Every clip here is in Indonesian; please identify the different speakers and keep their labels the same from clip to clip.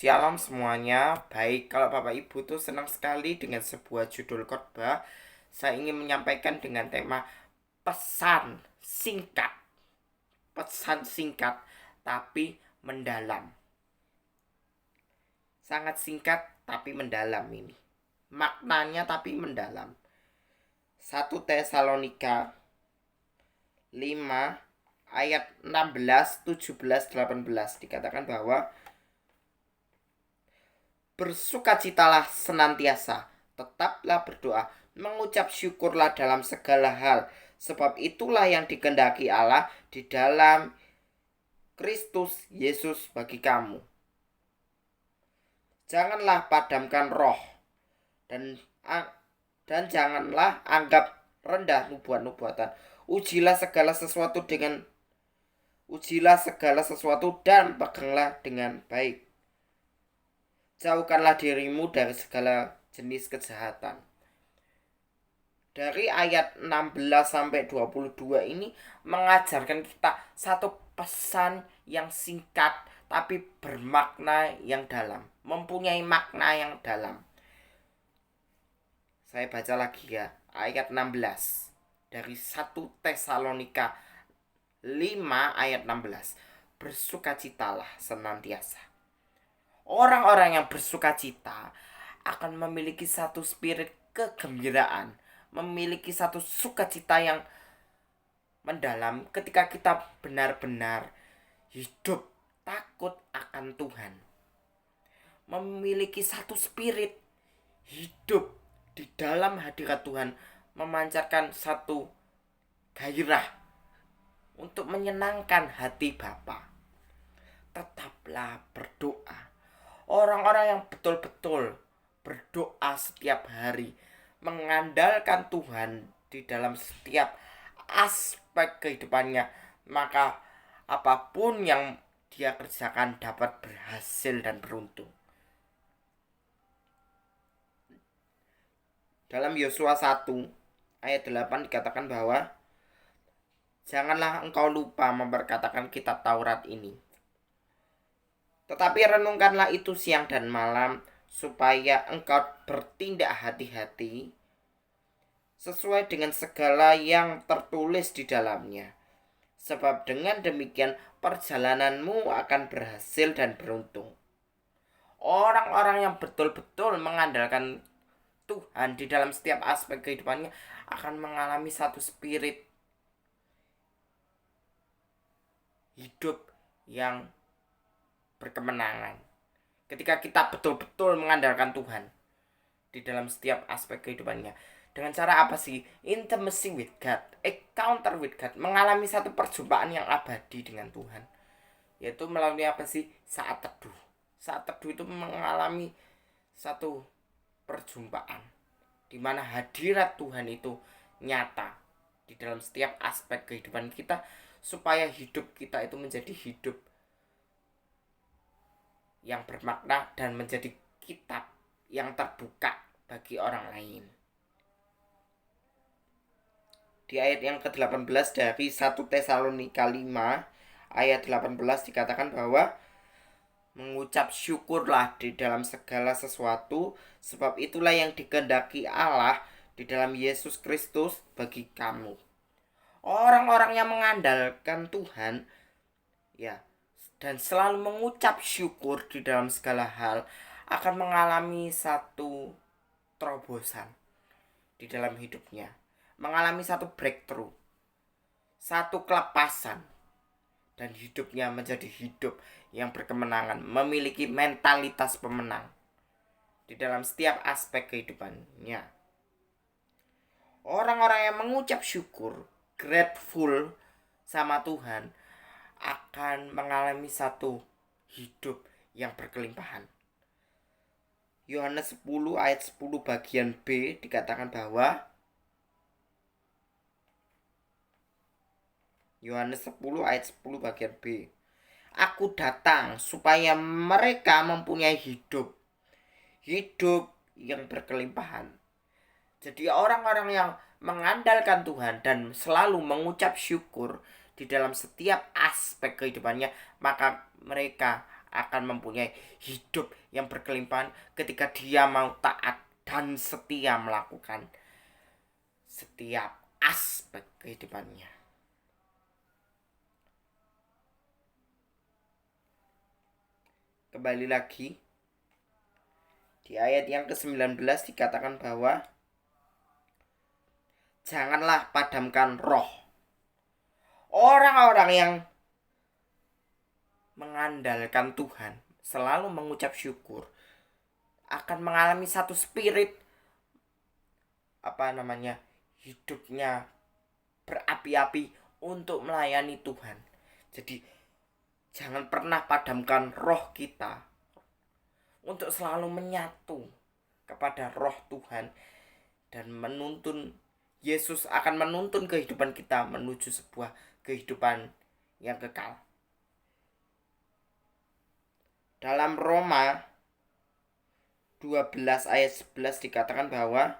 Speaker 1: Shalom semuanya. Baik, kalau Bapak Ibu tuh senang sekali dengan sebuah judul khotbah. Saya ingin menyampaikan dengan tema pesan singkat. Pesan singkat tapi mendalam. Sangat singkat tapi mendalam ini. Maknanya tapi mendalam. 1 Tesalonika 5 ayat 16, 17, 18 dikatakan bahwa bersukacitalah senantiasa, tetaplah berdoa, mengucap syukurlah dalam segala hal, sebab itulah yang dikehendaki Allah di dalam Kristus Yesus bagi kamu. Janganlah padamkan roh dan janganlah anggap rendah nubuat-nubuatan. Ujilah segala sesuatu dan peganglah dengan baik. Jauhkanlah dirimu dari segala jenis kejahatan. Dari ayat 16 sampai 22 ini mengajarkan kita satu pesan yang singkat tapi bermakna yang dalam, mempunyai makna yang dalam. Saya baca lagi ya, ayat 16 dari 1 Tesalonika 5 ayat 16. Bersukacitalah senantiasa. Orang-orang yang bersukacita akan memiliki satu spirit kegembiraan, memiliki satu sukacita yang mendalam ketika kita benar-benar hidup takut akan Tuhan. Memiliki satu spirit hidup di dalam hadirat Tuhan, memancarkan satu gairah untuk menyenangkan hati Bapa. Tetaplah berdoa. Orang-orang yang betul-betul berdoa setiap hari, mengandalkan Tuhan di dalam setiap aspek kehidupannya, maka apapun yang dia kerjakan dapat berhasil dan beruntung. Dalam Yosua 1 ayat 8 dikatakan bahwa janganlah engkau lupa memperkatakan kitab Taurat ini, tetapi renungkanlah itu siang dan malam, supaya engkau bertindak hati-hati sesuai dengan segala yang tertulis di dalamnya. Sebab dengan demikian perjalananmu akan berhasil dan beruntung. Orang-orang yang betul-betul mengandalkan Tuhan di dalam setiap aspek kehidupannya akan mengalami satu spirit hidup yang berkemenangan. Ketika kita betul-betul mengandalkan Tuhan di dalam setiap aspek kehidupannya. Dengan cara apa sih? Intimacy with God, encounter with God, mengalami satu perjumpaan yang abadi dengan Tuhan. Yaitu melalui apa sih? Saat teduh. Saat teduh itu mengalami satu perjumpaan di mana hadirat Tuhan itu nyata di dalam setiap aspek kehidupan kita, supaya hidup kita itu menjadi hidup yang bermakna dan menjadi kitab yang terbuka bagi orang lain. Di ayat yang ke-18 dari 1 Tesalonika 5 ayat 18 dikatakan bahwa mengucap syukurlah di dalam segala sesuatu, sebab itulah yang dikehendaki Allah di dalam Yesus Kristus bagi kamu. Orang-orang yang mengandalkan Tuhan ya dan selalu mengucap syukur di dalam segala hal akan mengalami satu terobosan di dalam hidupnya, mengalami satu breakthrough, satu kelepasan, dan hidupnya menjadi hidup yang berkemenangan, memiliki mentalitas pemenang di dalam setiap aspek kehidupannya. Orang-orang yang mengucap syukur, grateful sama Tuhan, akan mengalami satu hidup yang berkelimpahan. Yohanes 10 ayat 10 bagian B dikatakan bahwa Yohanes 10 ayat 10 bagian B, aku datang supaya mereka mempunyai hidup yang berkelimpahan. Jadi orang-orang yang mengandalkan Tuhan dan selalu mengucap syukur di dalam setiap aspek kehidupannya, maka mereka akan mempunyai hidup yang berkelimpahan ketika dia mau taat dan setia melakukan setiap aspek kehidupannya. Kembali lagi di ayat yang ke-19 dikatakan bahwa janganlah padamkan roh. Orang-orang yang mengandalkan Tuhan, selalu mengucap syukur, akan mengalami satu spirit hidupnya berapi-api untuk melayani Tuhan. Jadi jangan pernah padamkan roh kita untuk selalu menyatu kepada roh Tuhan dan menuntun. Yesus akan menuntun kehidupan kita menuju sebuah kehidupan yang kekal. Dalam Roma 12 ayat 11 dikatakan bahwa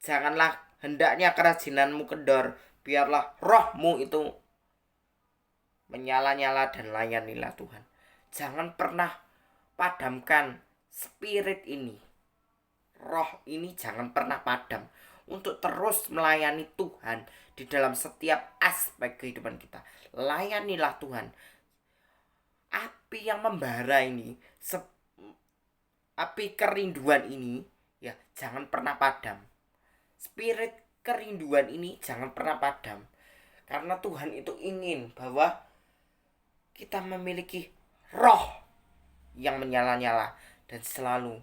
Speaker 1: janganlah hendaknya kerajinanmu kendor, biarlah rohmu itu menyala-nyala dan layanilah Tuhan. Jangan pernah padamkan spirit ini. Roh ini jangan pernah padam untuk terus melayani Tuhan di dalam setiap aspek kehidupan kita. Layanilah Tuhan. Api yang membara ini, api kerinduan ini, ya jangan pernah padam. Spirit kerinduan ini jangan pernah padam. Karena Tuhan itu ingin bahwa kita memiliki roh yang menyala-nyala dan selalu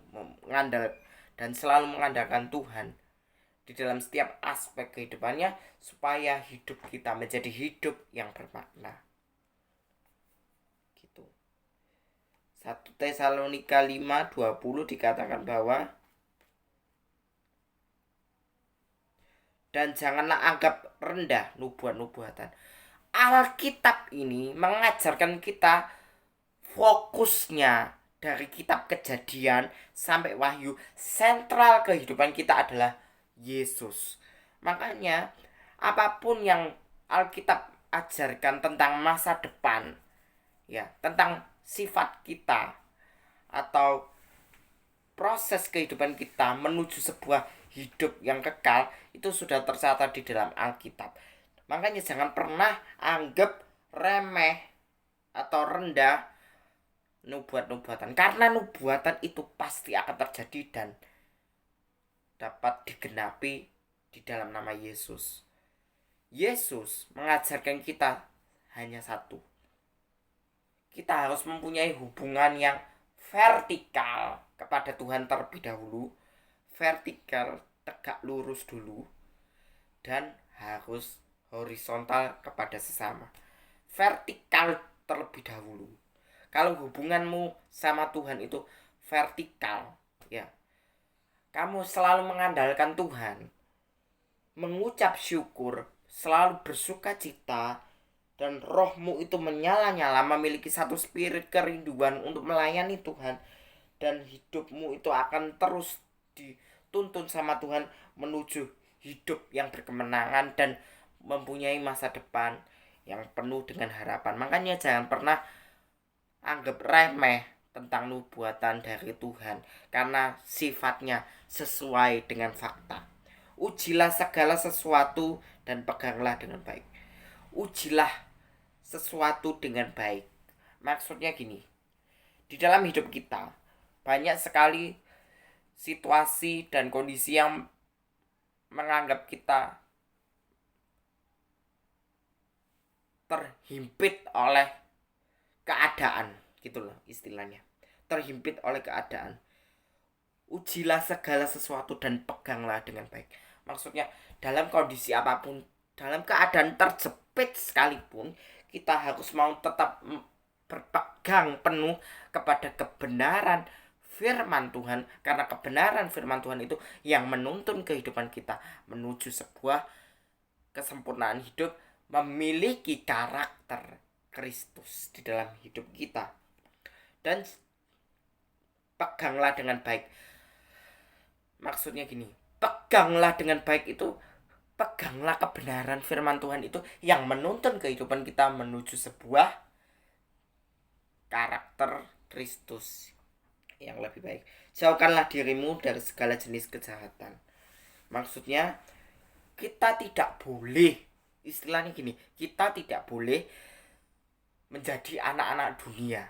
Speaker 1: mengandalkan Tuhan di dalam setiap aspek kehidupannya supaya hidup kita menjadi hidup yang bermakna. Gitu. 1 Tesalonika 5:20 dikatakan bahwa dan janganlah anggap rendah nubuat-nubuatan. Alkitab ini mengajarkan kita fokusnya dari kitab Kejadian sampai Wahyu, sentral kehidupan kita adalah Yesus. Makanya apapun yang Alkitab ajarkan tentang masa depan, ya, tentang sifat kita atau proses kehidupan kita menuju sebuah hidup yang kekal, itu sudah tercatat di dalam Alkitab. Makanya jangan pernah anggap remeh atau rendah nubuat-nubuatan, karena nubuatan itu pasti akan terjadi dan dapat digenapi di dalam nama Yesus. Yesus mengajarkan kita hanya satu. Kita harus mempunyai hubungan yang vertikal kepada Tuhan terlebih dahulu. Vertikal, tegak lurus dulu. Dan harus horizontal kepada sesama. Vertikal terlebih dahulu. Kalau hubunganmu sama Tuhan itu vertikal, ya, kamu selalu mengandalkan Tuhan, mengucap syukur, selalu bersuka cita, dan rohmu itu menyala-nyala, memiliki satu spirit kerinduan untuk melayani Tuhan, dan hidupmu itu akan terus dituntun sama Tuhan menuju hidup yang berkemenangan dan mempunyai masa depan yang penuh dengan harapan. Makanya jangan pernah anggap remeh tentang nubuatan dari Tuhan, karena sifatnya sesuai dengan fakta. Ujilah segala sesuatu dan peganglah dengan baik. Ujilah sesuatu dengan baik. Maksudnya gini, di dalam hidup kita banyak sekali situasi dan kondisi yang menganggap kita terhimpit oleh keadaan, gitulah istilahnya, terhimpit oleh keadaan. Ujilah segala sesuatu dan peganglah dengan baik. Maksudnya dalam kondisi apapun, dalam keadaan terjepit sekalipun, kita harus mau tetap berpegang penuh kepada kebenaran firman Tuhan, karena kebenaran firman Tuhan itu yang menuntun kehidupan kita menuju sebuah kesempurnaan hidup, memiliki karakter Kristus di dalam hidup kita. Dan peganglah dengan baik. Maksudnya gini, peganglah dengan baik itu, peganglah kebenaran firman Tuhan itu yang menuntun kehidupan kita menuju sebuah karakter Kristus yang lebih baik. Jauhkanlah dirimu dari segala jenis kejahatan. Maksudnya kita tidak boleh, istilahnya gini, kita tidak boleh menjadi anak-anak dunia.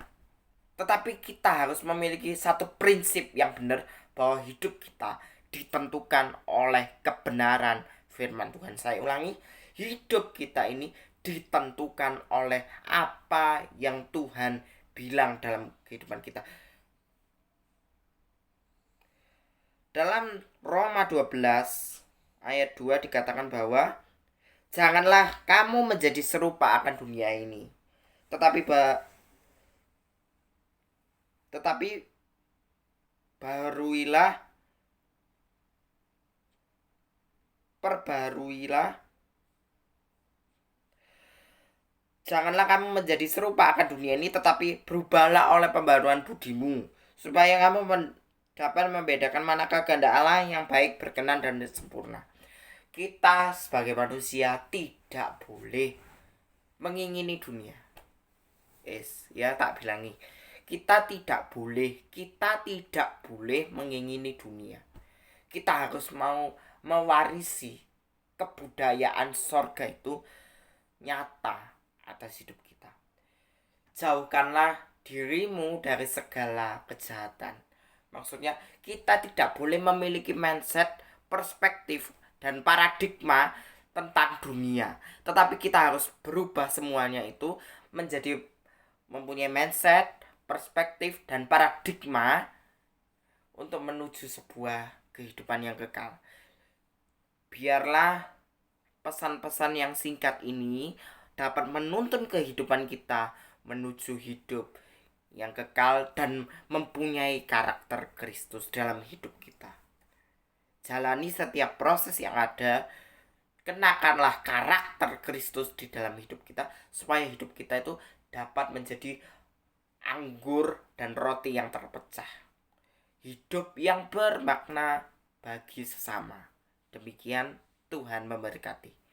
Speaker 1: Tetapi kita harus memiliki satu prinsip yang benar, bahwa hidup kita ditentukan oleh kebenaran firman Tuhan. Saya ulangi, hidup kita ini ditentukan oleh apa yang Tuhan bilang dalam kehidupan kita. Dalam Roma 12 ayat 2 dikatakan bahwa janganlah kamu menjadi serupa akan dunia ini, tetapi perbaruilah. Janganlah kamu menjadi serupa akan dunia ini, tetapi berubahlah oleh pembaruan budimu, supaya kamu dapat membedakan manakah kehendak Allah yang baik, berkenan, dan sempurna. Kita sebagai manusia tidak boleh mengingini dunia. Ya tak bilangi. Kita tidak boleh mengingini dunia. Kita harus mau mewarisi kebudayaan sorga itu nyata atas hidup kita. Jauhkanlah dirimu dari segala kejahatan. Maksudnya kita tidak boleh memiliki mindset, perspektif, dan paradigma tentang dunia. Tetapi kita harus berubah semuanya itu menjadi mempunyai mindset, perspektif, dan paradigma untuk menuju sebuah kehidupan yang kekal. Biarlah pesan-pesan yang singkat ini dapat menuntun kehidupan kita menuju hidup yang kekal dan mempunyai karakter Kristus dalam hidup kita. Jalani setiap proses yang ada, kenakanlah karakter Kristus di dalam hidup kita, supaya hidup kita itu dapat menjadi anggur dan roti yang terpecah. Hidup yang bermakna bagi sesama. Demikian, Tuhan memberkati.